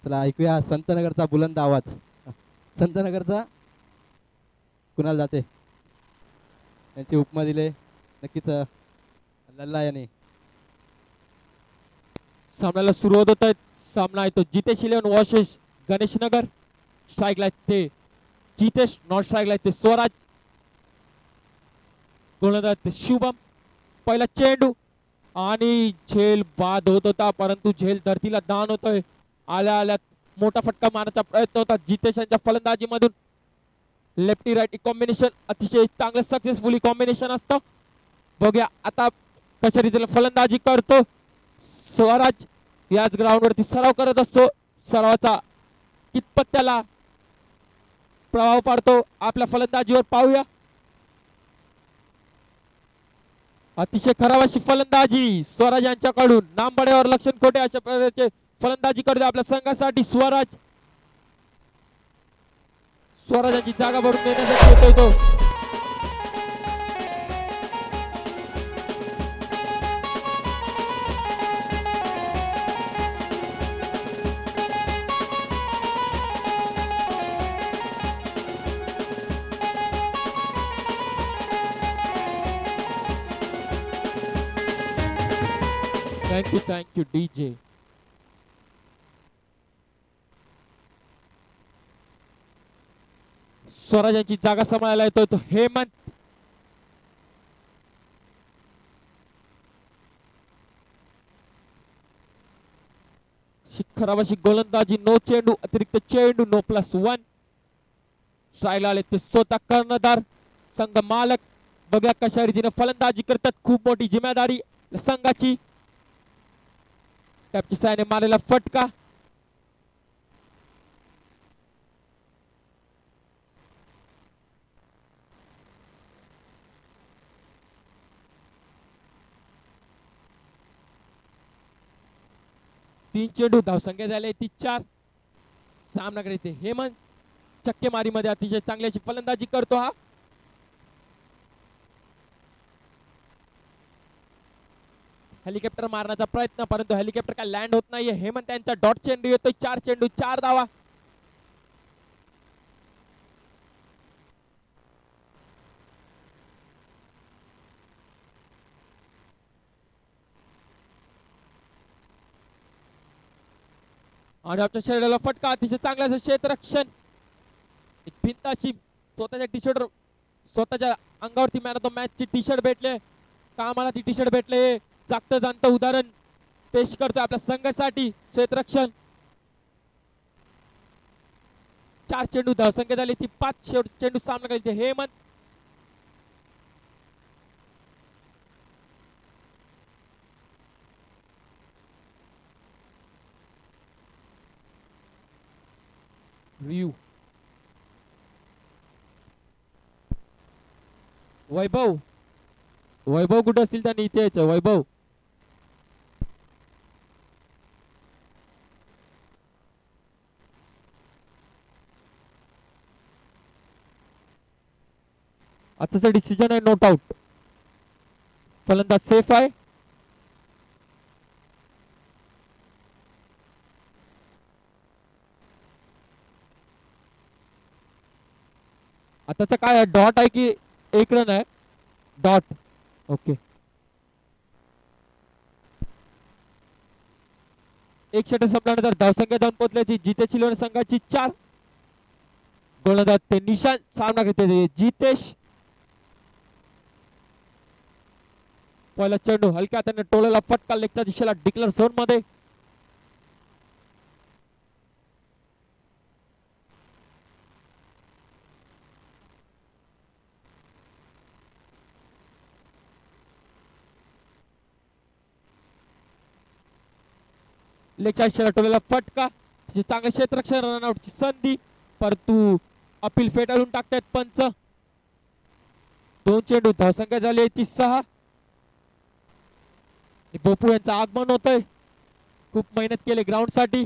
चला ऐकूया संतनगरचा बुलंद आवाज. संतनगरचा कुणाला जाते, त्यांची उपमा दिले नक्कीच लल्ला याने. सामन्याला सुरुवात होत आहे. सामना आहे तो जितेश 11 वर्सेस गणेश नगर. स्ट्राईकला ते जितेश, नॉट स्ट्राईकला ते स्वराज, गोलंदाज ते शुभम. पहिला चेंडू आणि झेल बाद होत होता, परंतु झेल धरतीला दान होतोय. आल्या आल्या मोठा फटका मारण्याचा प्रयत्न होता जितेश यांच्या फलंदाजीमधून. लेफ्टी राईटी कॉम्बिनेशन अतिशय चांगलं सक्सेसफुली कॉम्बिनेशन असतं. बघूया आता कशा रीतीने फलंदाजी करतो स्वराज. याच ग्राउंडवरती सराव करत असतो. सरावाचा कितपत त्याला प्रभाव पडतो आपल्या फलंदाजीवर पाहूया. अतिशय खराब अशी फलंदाजी स्वराज यांच्याकडून. नामबड्यावर लक्षण खोटे अशा प्रकारचे फलंदाजी करतो आपल्या संघासाठी स्वराज. स्वराजांची जागा भरून देण्यासाठी येतोय तो. Thank you DJ. स्वराजांची जागा सांभाळायला येतोय तो हेमंत. खराब अशी गोलंदाजी. नो चेंडू, अतिरिक्त चेंडू, नो +1. स्ट्राईकला आले ते स्वतः कर्णधार संघ मालक. बघा कशा रीतीने फलंदाजी करतात. खूप मोठी जिम्मेदारी संघाची. कॅपच्या साहाय्याने मारलेला फटका. तीन चेंडू, धावसंख्या झाली ती 4. सामना करते हेमंत. चक्केमारीमध्ये अतिशय चांगली अशी फलंदाजी करतो हा. हेलिकॉप्टर मारण्याचा प्रयत्न, परंतु हेलिकॉप्टर काय लँड होत नाहीये. हेमंत यांचा डॉट चेंडू येतोय. 4 चेंडू 4 धावा. आणि आपल्या शरीराला फटका. अतिशय चांगलं असं क्षेत्ररक्षण. एक भिंत अशी स्वतःच्या टी शर्ट, स्वतःच्या अंगावरती मॅन ऑफ द मॅच ची टी शर्ट भेटले. कामाला ती टी शर्ट भेटले. जागतं जाणतं उदाहरण पेश करतोय आपल्या संघासाठी क्षेत्ररक्षण. 4 चेंडू, धावसंख्या झाली ती 5. शेवट चेंडू सामना केला हेमंत. रिव्यू. वैभव कुठे असतील त्यांनी इथे यायचं. वैभव आताचा डिसिजन आहे नोट आउट. फलंदाज सेफ आहे. आताचा काय आहे, डॉट आहे की 1 रन आहे. डॉट. ओके. एक षटक संपल्यानंतर धावसंख्या जाऊन पोहोचल्याची जितेश 11 संघाची 4. गोलंदाज ते निशांत. सामना घेते जितेश. पहिला चेंडू हलक्या हाताने टोळाला फटका. लेगच्या दिशेला डिक्लेअर झोन मध्ये. लेगच्या दिशेला टोळाला फटका. चांगले क्षेत्ररक्षण, रनआउटची संधी, परंतु अपील फेटाळून टाकतायत पंच. 2 चेंडू, धावसंख्या झाली ती 6. बोपू यांचं आगमन होतंय. खूप मेहनत केली ग्राउंड साठी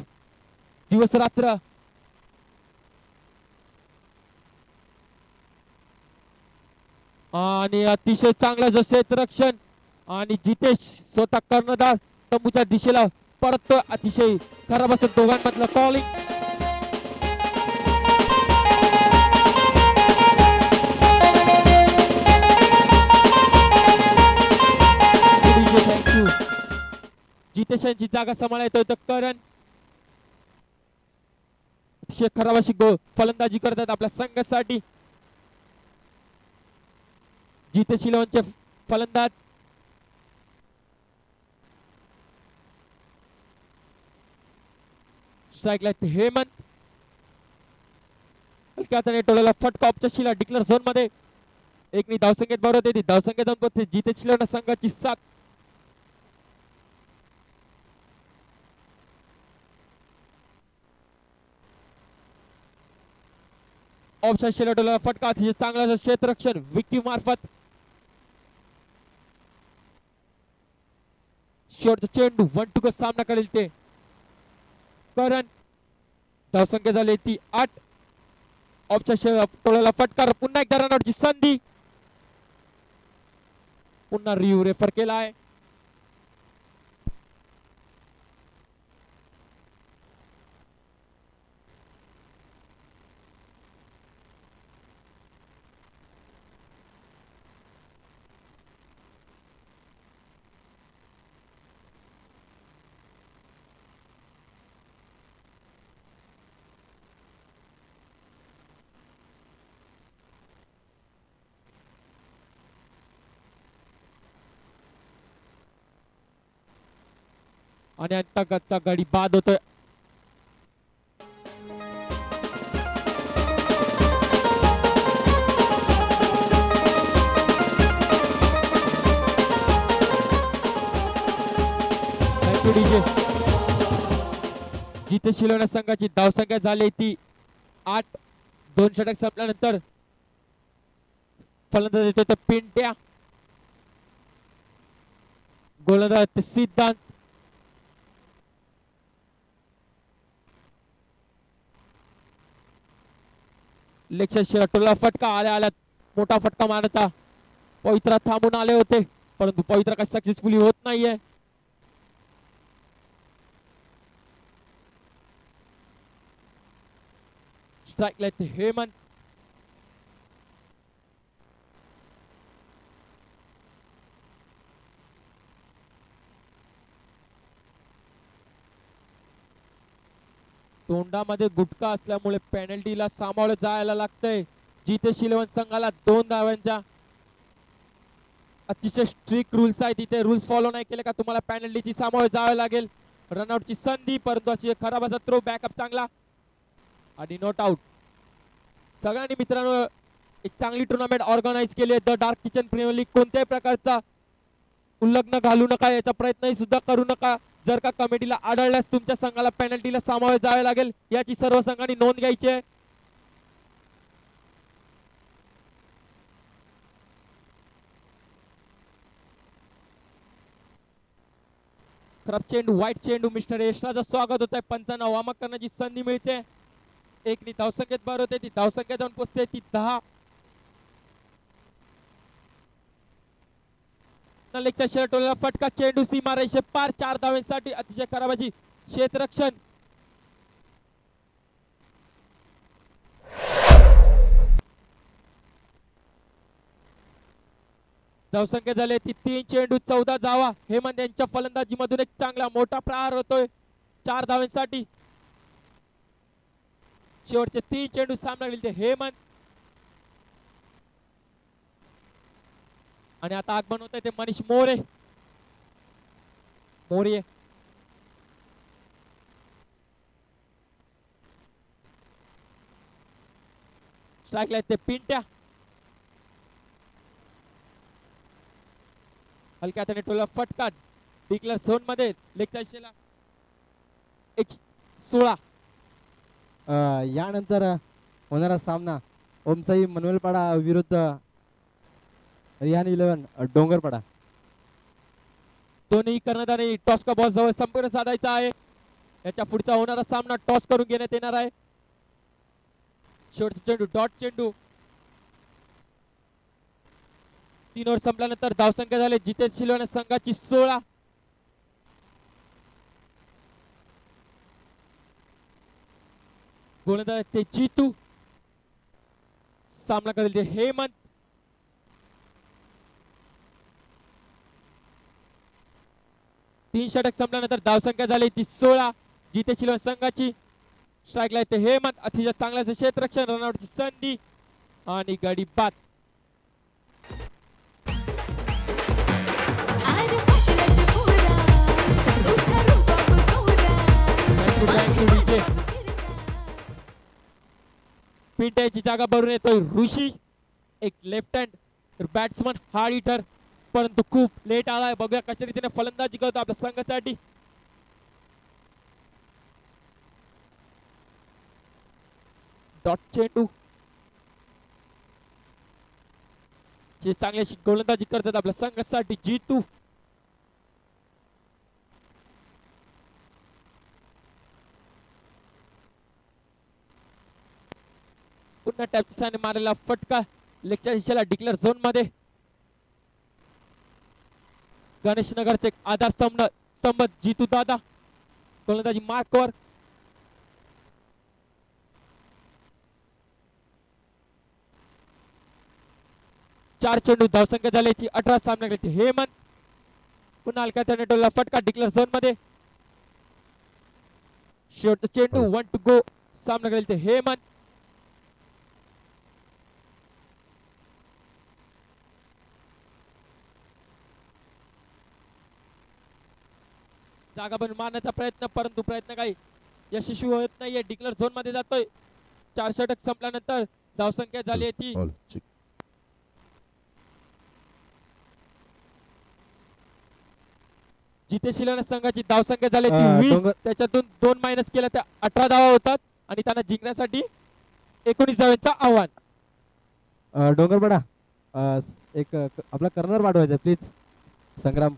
दिवस रात्र. आणि अतिशय चांगलं जसं क्षेत्ररक्षण. आणि जितेश स्वतः कर्णधार तंबूच्या दिशेला परत अतिशय खराब असं दोघांमधलं कॉलिंग. थँक्यू. जितेश यांची जागा सांभाळत होतं करण. अतिशय खराब अशी फलंदाजी करतात आपल्या संघासाठी जितेश इलेव्हनचे फलंदाज. स्ट्राईकला हेमंत. हलक्या हाताने टोळाला फटका ऑपच्या डिक्लेअर झोन मध्ये. एकनी धावसंख्येत बरोबर होती. धावसंख्येत जाऊन जितेश इलेव्हन संघाची 7. ऑप्शन शिला टोला फटका अतिशय चांगला क्षेत्ररक्षण विक्की मार्फत. शेवटचा चेंडू 1 टू सामना करेल ते करण. धावसंख्या झाली ती 8. ऑप्शन टोळ्याला फटकार. पुन्हा एकदा रनआउटची संधी. पुन्हा रिव्ह्यू रेफर केला आहे. आणि अंतर्गतचा गडी बाद होतोय. जिथे शिलवण्या संघाची धावसंख्या झाली ती 8. 2 षटक संपल्यानंतर फलंदाज येतो तो पिंट्या. गोलंदाज सिद्धांत. लेक्चर टोला फटका आल्या मोठा फटका मारण्याचा पवित्रा थांबून आले होते परंतु पवित्रा काही सक्सेसफुली होत नाहीये. Strike light Hemant. तोंडामध्ये गुटखा असल्यामुळे पेनल्टीला सामोरं जायला लागतंय. जितेश इलेव्हन संघाला 2 धावांच्या अतिशय स्ट्रिक्ट रूल्स आहे. तिथे रूल्स फॉलो नाही केले का तुम्हाला पेनल्टीची सामोरं जावं लागेल. रनआउटची संधी परंतु अशी खराब असा थ्रो. बॅकअप चांगला आणि नॉट आउट. सगळ्यांनी मित्रांनो एक चांगली टुर्नामेंट ऑर्गनाइज केली आहे. The Dark Kitchen Premier League. कोणत्याही प्रकारचा उल्लंघन घालू नका. याचा प्रयत्नही सुद्धा करू नका. जर का कमिटीला आढळल्यास तुमच्या संघाला पेनल्टीला सामोरे जावे लागेल याची सर्व संघांनी नोंद घ्यायची आहे. खराब चेंडू. वाईट चेंडू. मिस्टर यशराजचं स्वागत होत आहे. पंचांना वामक करण्याची संधी मिळते. एकनी धावसंख्येत भर होते. ती धावसंख्या जाऊन पोहोचते ती 10. लेगच्या शर्टोला फटका. चेंडू सीमा रेषे पार. 4 धावांसाठी अतिशय खराबाची क्षेत्ररक्षण. धावसंख्या झाली ती 3. चेंडू 14 धावा. हेमंत यांच्या फलंदाजी मधून एक चांगला मोठा प्रहार होतोय 4 धावांसाठी. शेवटचे 3 चेंडू सामना केले ते हेमंत. आणि आता आगमन होत आहे ते मनीष मोरे. मोरे स्ट्राईकला ते पिंट्या. हलक्या हाताने टोला फटका. डिक्लेअर झोन मध्ये लेगच्या दिशेला 16. यानंतर होणारा सामना ओमसाई मनवेलपाडा विरुद्ध रियान 11 डोंगरपाडा. दोन्ही कर्णधारांनी टॉस का बॉल जवळ संपर्क साधायचा आहे. याच्या पुढचा होणारा सामना टॉस करून घेण्यात येणार आहे. शेवटचा चेंडू डॉट चेंडू. 3 ओव्हर संपल्यानंतर धावसंख्या झाली जितेश सिल्वाना संघाची 16. गोलंदाज ते जीतू, सामना करेल ते हेमंत. तीन षटक संपल्यानंतर धावसंख्या झाली ती 16. जितेशील संघाची. स्ट्राईकला येते हेमंत, अतिशय चांगल्याचं क्षेत्ररक्षण, रनआउटची संधी आणि गडी बाद. पिंट्याची जागा भरून येतोय ऋषी, एक left hand batsman, hard hitter, परंतु खूप लेट आलाय. बघूया कशा रीतीने फलंदाजी करतो आपल्या संघासाठी. डॉट चेंडू, चांगली अशी गोलंदाजी करतात आपल्या संघासाठी जीतू. पुन्हा टॅपच्या साने मारलेला फटका लेगच्या दिशेला डिक्लेअर झोन मध्ये. गणेश नगरचे आधार स्तंभ जीतू दादा, गोलंदाजी मार्कवर. चार चेंडू धावसंख्या झाली 18. सामना केले हेमंत, पुन्हा हलका त्याने टोलला फटका डिक्लेअर झोन मध्ये. शेवटचा चेंडू 1 टू गो. सामना केले ते हेमंत. जागा बनवून मारण्याचा प्रयत्न, परंतु प्रयत्न काही यशस्वी होत नाहीये. डिक्लेअर झोन मध्ये जातोय. 4 षटक संपल्यानंतर धावसंख्या झाली आहे ती जितेशील संघाची धावसंख्या झाली ती 20. त्याच्यातून 2 मायनस केल्या त्या 18 धावा होतात आणि त्यांना जिंकण्यासाठी 19 धावांचं आव्हान. डोंगरपाडा एक आपला कर्नर पाठवायचा प्लीज. संग्राम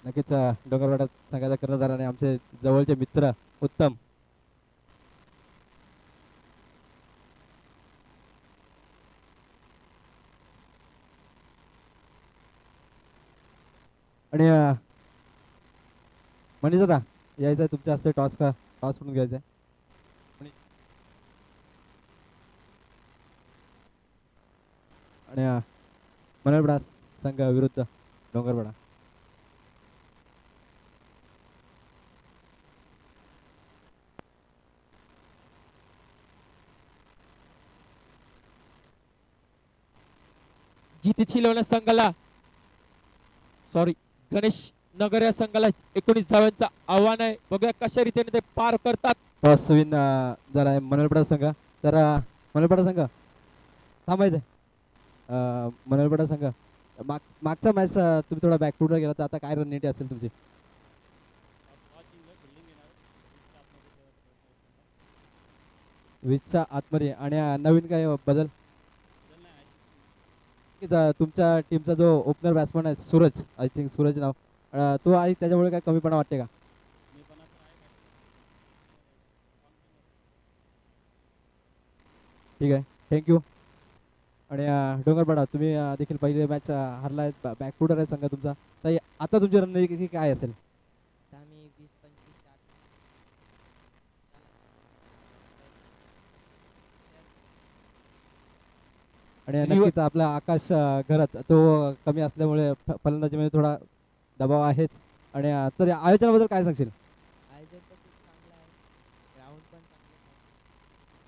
नक्कीच. डोंगरवाडा संघाचा कर्णधार आणि आमचे जवळचे मित्र उत्तम. आणि मनीष दादा यायचं तुमच्या हस्ते टॉस म्हणून घ्यायचं आहे. आणि मनलपडा संघ विरुद्ध डोंगरपाडा. जितेशील संघाला गणेश नगर या संघाला 19 धावांचं आव्हान आहे. बघूया कशा रीतीने ते पार करतात. टॉस विन जरा मनलपडा संघ, जरा मनलपडा संघ थांबायचंय. मनलपडा संघ मागचा मॅच तुम्ही थोडा बॅकफुटवर गेला तर आता काय रणनीती असेल तुमची? विचच्या आतमध्ये आणि नवीन काय बदल? तुमच्या टीमचा जो ओपनर बॅट्समन आहे सूरज, आय थिंक सूरज नाव, तो आहे त्याच्यामुळे काय कमीपणा वाटते का? ठीक आहे, थँक्यू. आणि डोंगरपाडा तुम्ही देखील पहिले मॅच हरलाय, बॅकफुटर आहे संघ तुमचा, तर आता तुमची रणनीती काय असेल? आणि नक्कीच आपला आकाश घरात तो कमी असल्यामुळे फलंदाजीमध्ये थोडा दबाव आहेच. आणि तर आयोजनाबद्दल काय सांगशील?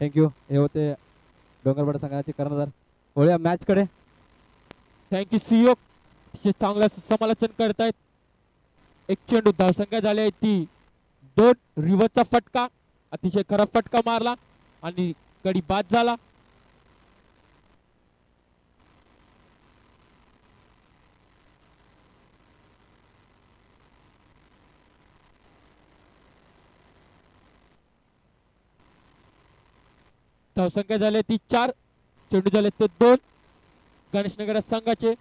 थँक्यू. हे होते डोंगरपाडा संघाचे कर्णधार. वळूया मॅच कडे. थँक्यू सीओ, चांगलं समालोचन करतायत. एक चेंडू धावसंख्या झाली आहे ती 2. रिव्हर्सचा फटका, अतिशय खराब फटका मारला आणि गडी बाद झाला. धावसंख्या झाली ती 4. चेंडू झाले ते 2. गणेशनगर संघाचे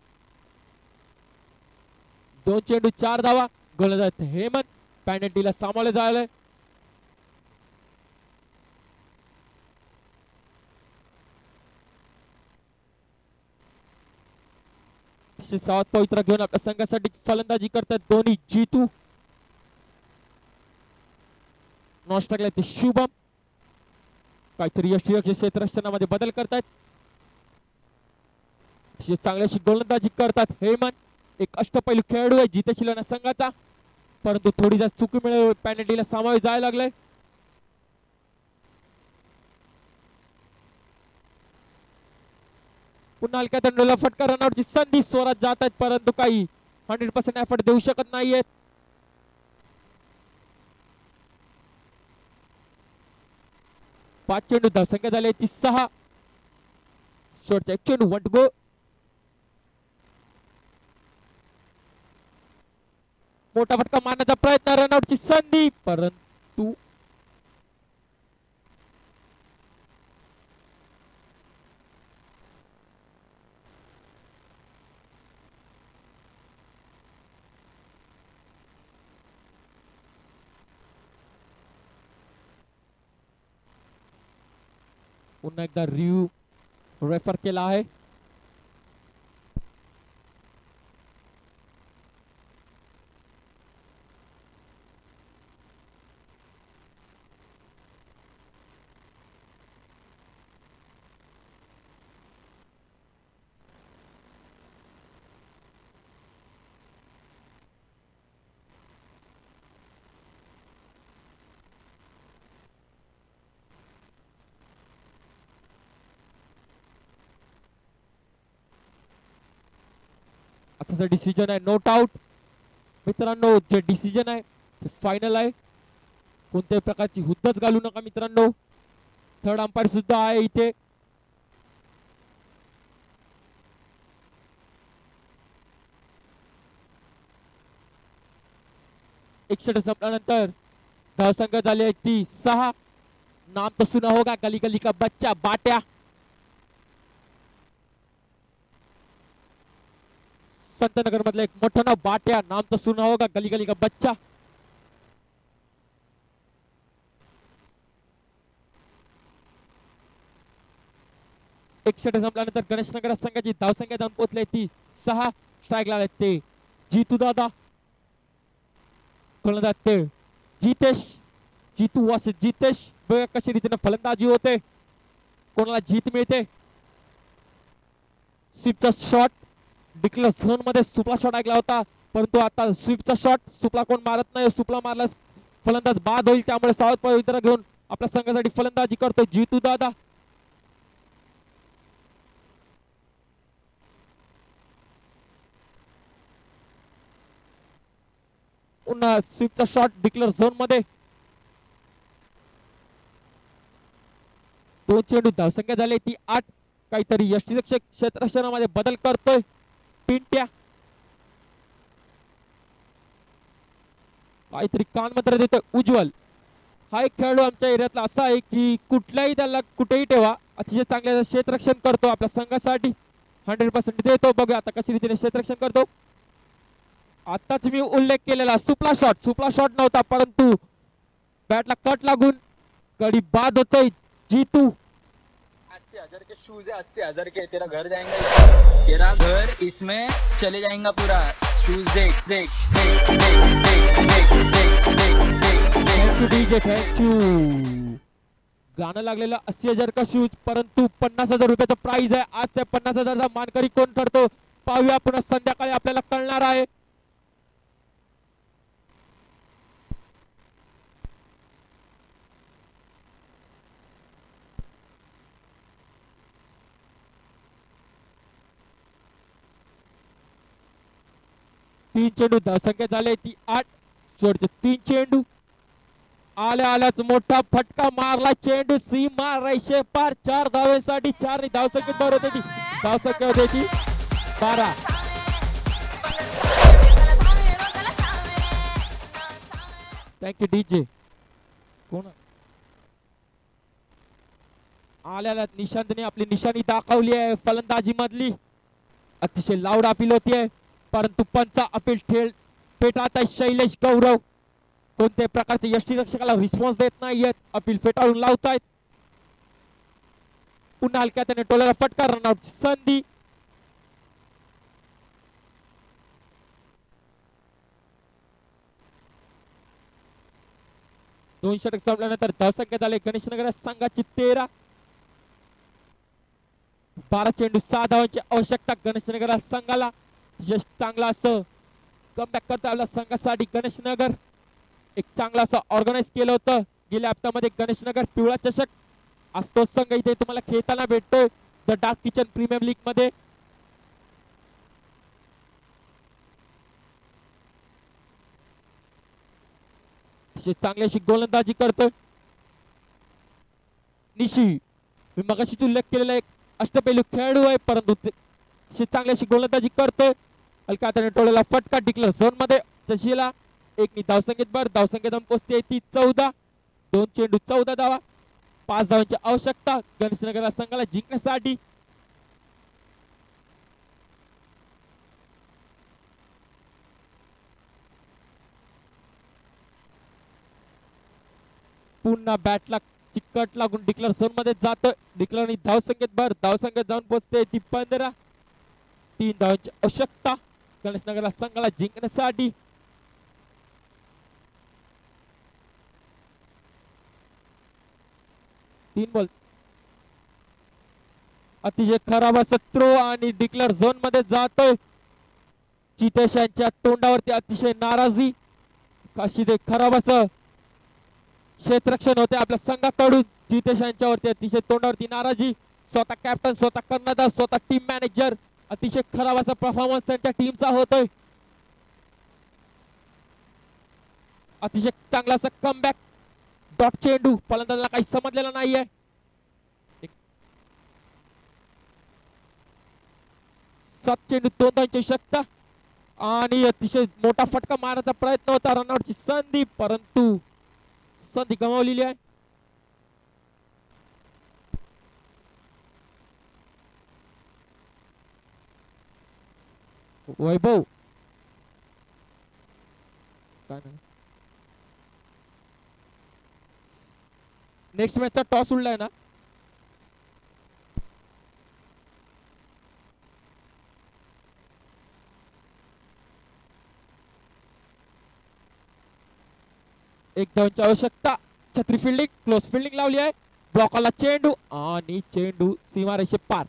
2 चेंडू 4 धावा. गोलंदाज हेमंत, पॅनल्टीला सामोरे झाले. अतिशय सावध पवित्रा घेऊन आपल्या संघासाठी फलंदाजी करतात दोन्ही जीतू. नॉन स्ट्राईकला ते शुभम. काहीतरी यष्टीरक्षक क्षेत्ररक्षणामध्ये बदल करतात. अतिशय चांगली अशी गोलंदाजी करतात हेमंत. एक अष्टपैलू खेळाडू आहे जितेशील संघाचा, परंतु थोडी जास्त चुकीमुळे पॅनल्टीला सामोरे जायला लागले. पुन्हा हलक्या दंडोला फटका रनआउटची संधी. स्वराज जात आहेत परंतु काही 100% एफर्ट देऊ शकत नाहीयेत. पाच चेंडू धावसंख्या झाली ती 6. शेवटचा एक चेंडू 1 गो. मोठा फटका मारण्याचा प्रयत्न, रनआउटची संधी परंतु पुन्हा एकदा रिव्ह्यू रेफर केला आहे. आताचा डिसिजन आहे नोट आउट. मित्रांनो जे डिसिजन आहे ते फायनल आहे. कोणत्याही प्रकारची हुद्दच घालू नका मित्रांनो. थर्ड अंपायर सुद्धा आहे इथे. एक षटक संपल्यानंतर धावसंख्या झाली आहे ती 6. नाम तो सुना होगा गली गली का बच्चा बाट्या. संतनगर मधलं एक मोठं नाव बाट्या. नाम तो सुना होगा गली गली का बच्चा. एक षटक संपल्यानंतर गणेशनगर संघाची धावसंख्या जाऊन पोहोचली ती 6. स्ट्राईक लागले ते जीतू दादा. फलंदाज ते जितेश. जीतू वासे जितेश. बघा कशी रीतीने फलंदाजी होते, कोणाला जीत मिळते. स्वीपचा शॉट डिक्लेअर झोन मध्ये सुपला शॉट ऐकला होता, परंतु आता स्वीपचा शॉट सुपला कोण मारत नाही. सुपला मारला फलंदाज बाद होईल, त्यामुळे सावध पवित्रा घेऊन आपल्या संघासाठी फलंदाजी करतो जीतू दादा. पुन्हा स्वीपचा शॉट डिक्लेअर झोन मध्ये. 2 चेंडू धावसंख्या झाली ती 8. काहीतरी यष्टीरक्षक क्षेत्ररक्षणामध्ये बदल करतोय पिंट्या. काहीतरी कानमंत्र देतोय उज्ज्वल. हा एक खेळाडू आमच्या एरियातला असा आहे की कुठल्याही त्याला कुठेही ठेवा अतिशय चांगले क्षेत्ररक्षण करतो आपल्या संघासाठी. 100% देतो. बघूया आता कशी रीतीने क्षेत्ररक्षण करतो. आताच मी उल्लेख केलेला सुपला शॉट नव्हता, परंतु बॅटला कट लागून कडी बाद होतोय जीतू. 80,000 के शूज है, 80,000 के. तेरा घर जाएंगा, तेरा घर इसमें चले जाएगा पूरा. शूज देख देख देख देख देख देख देख देख. Thank you DJ, thank you. गाणं लागलेलं 80,000 का शूज, परंतु 50,000 रुपयाचं प्राइज आहे. आज त्या 50,000चा मानकरी कोण ठरतो पाहूया. पुन्हा संध्याकाळी आपल्याला कळणार आहे. तीन चेंडू धावसंख्या झाले ती 8. शेवटचे 3 चेंडू. आल्याच मोठा फटका मारला चेंडू सीमा रेषे पार. 4 धावेसाठी 4 धावसंख्येत भर होते ती. धावसंख्या होते ती 12. Thank you DJ. कोण आल्याला निशांतने आपली निशाणी दाखवली आहे फलंदाजी मधली. अतिशय लाऊड अपील होतीये, परंतु पंचा अपील फेटाळत आहे शैलेश गौरव. कोणत्याही प्रकारचे यष्टीरक्षकाला रिस्पॉन्स देत नाहीयेत. अपील फेटाळून लावतायत. पुन्हा हलक्या त्याने टोलाला फटका. रनआउटची संधी. 2 षटक संपल्यानंतर धावसंख्या झाले गणेशनगर संघाची 13. 12 चेंडू 6 धावांची आवश्यकता गणेशनगर संघाला. चांगला असं कमबॅक करतो आपल्या संघासाठी गणेशनगर. एक चांगला असं ऑर्गनाइज केलं होतं गेल्या हप्त्यामध्ये गणेशनगर. पिवळा चषक आज तो संघ इथे तुम्हाला खेळताना भेटतोय the Dark Kitchen Premier League मध्ये. चांगली अशी गोलंदाजी करतोय निशी. मी मगाशीच उल्लेख केलेला एक अष्टपैलू खेळाडू आहे, परंतु चांगली अशी गोलंदाजी करतोय. हलका हाताने टोळ्याला फटका डिक्लेअर झोन मध्ये. जशीला एक धावसंख्येत भर. धावसंख्या जाऊन पोहोचते ती 14. 2 चेंडू 14 धावा. 5 धावांची आवश्यकता गणेशनगर संघाला जिंकण्यासाठी. पुन्हा बॅटला चिकट लागून डिक्लेअर झोन मध्ये जातोय. डिक्लेअर धावसंख्येत भर. धावसंख्येत जाऊन पोहोचते ती 15. 3 धावांची आवश्यकता गणेशनगर संघाला जिंकण्यासाठी. तीन बॉल. अतिशय खराब असं थ्रो आणि डिक्लेअर झोन मध्ये जातोय. चितेश यांच्या तोंडावरती अतिशय नाराजी. अशी ते खराब असं क्षेत्ररक्षण होते आपल्या संघाकडून. जितेश यांच्यावरती अतिशय तोंडावरती नाराजी. स्वतः कॅप्टन, स्वतः कर्णधार, स्वतः टीम मॅनेजर. अतिशय खराब असा परफॉर्मन्स त्यांच्या टीमचा होतोय. अतिशय चांगला असा कमबॅक. डॉट चेंडू फलंदाजाला काही समजलेला नाहीये. 7 चेंडू 2 धावांची आवश्यकता आणि अतिशय मोठा फटका मारण्याचा प्रयत्न होता. रनआउटची संधी, परंतु संधी गमावलेली आहे. वैभव काय नाही. नेक्स्ट मॅचचा टॉस उडलाय ना. एक धावांची आवश्यकता. छत्री फिल्डिंग, क्लोज फिल्डिंग लावली आहे. ब्लॉकला चेंडू आणि चेंडू सीमारेषे पार.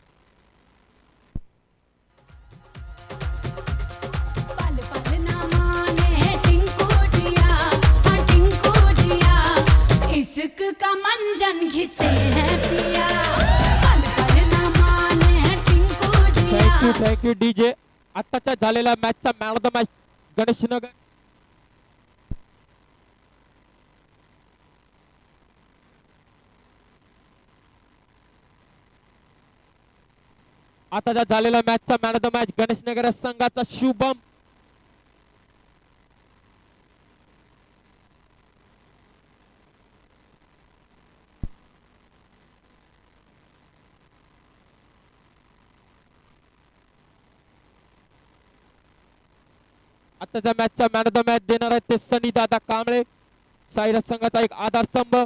इश्क का मंजन घिसे है पिया, पल पल न माने टिंकू जिया. Thank you DJ. आताच्या झालेल्या मॅचचा man of the match Ganeshnagar. आताच्या झालेल्या मॅचचा man of the match Ganeshnagar संघाचा शुभम. आताच्या मॅचचा मॅन ऑफ द मॅच देणार आहेत ते सनी दादा कांबळे, साईराज संघाचा एक आधारस्तंभ.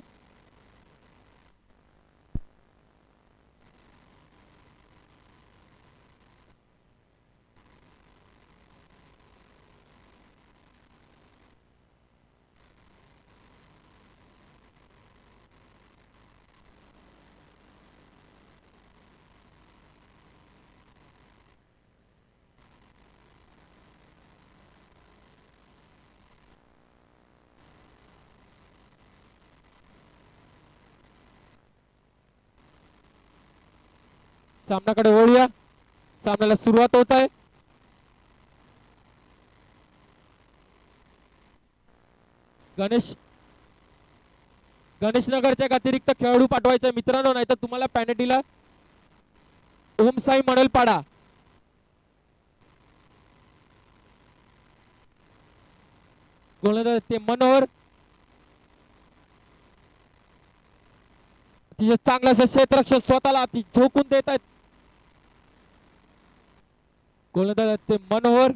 सामन्याकडे वळूया. सामन्याला सुरुवात होत आहे. गणेशनगरच्या एक अतिरिक्त खेळाडू पाठवायचा मित्रांनो, नाही तर तुम्हाला पॅनेटीला ओमसाई म्हणेल पाडा. गोलंदाज ते मनोहर. तिचे चांगलं असं क्षेत्ररक्षण स्वतःला ती झोकून देत आहेत. गोलंदाज ते मनोहर.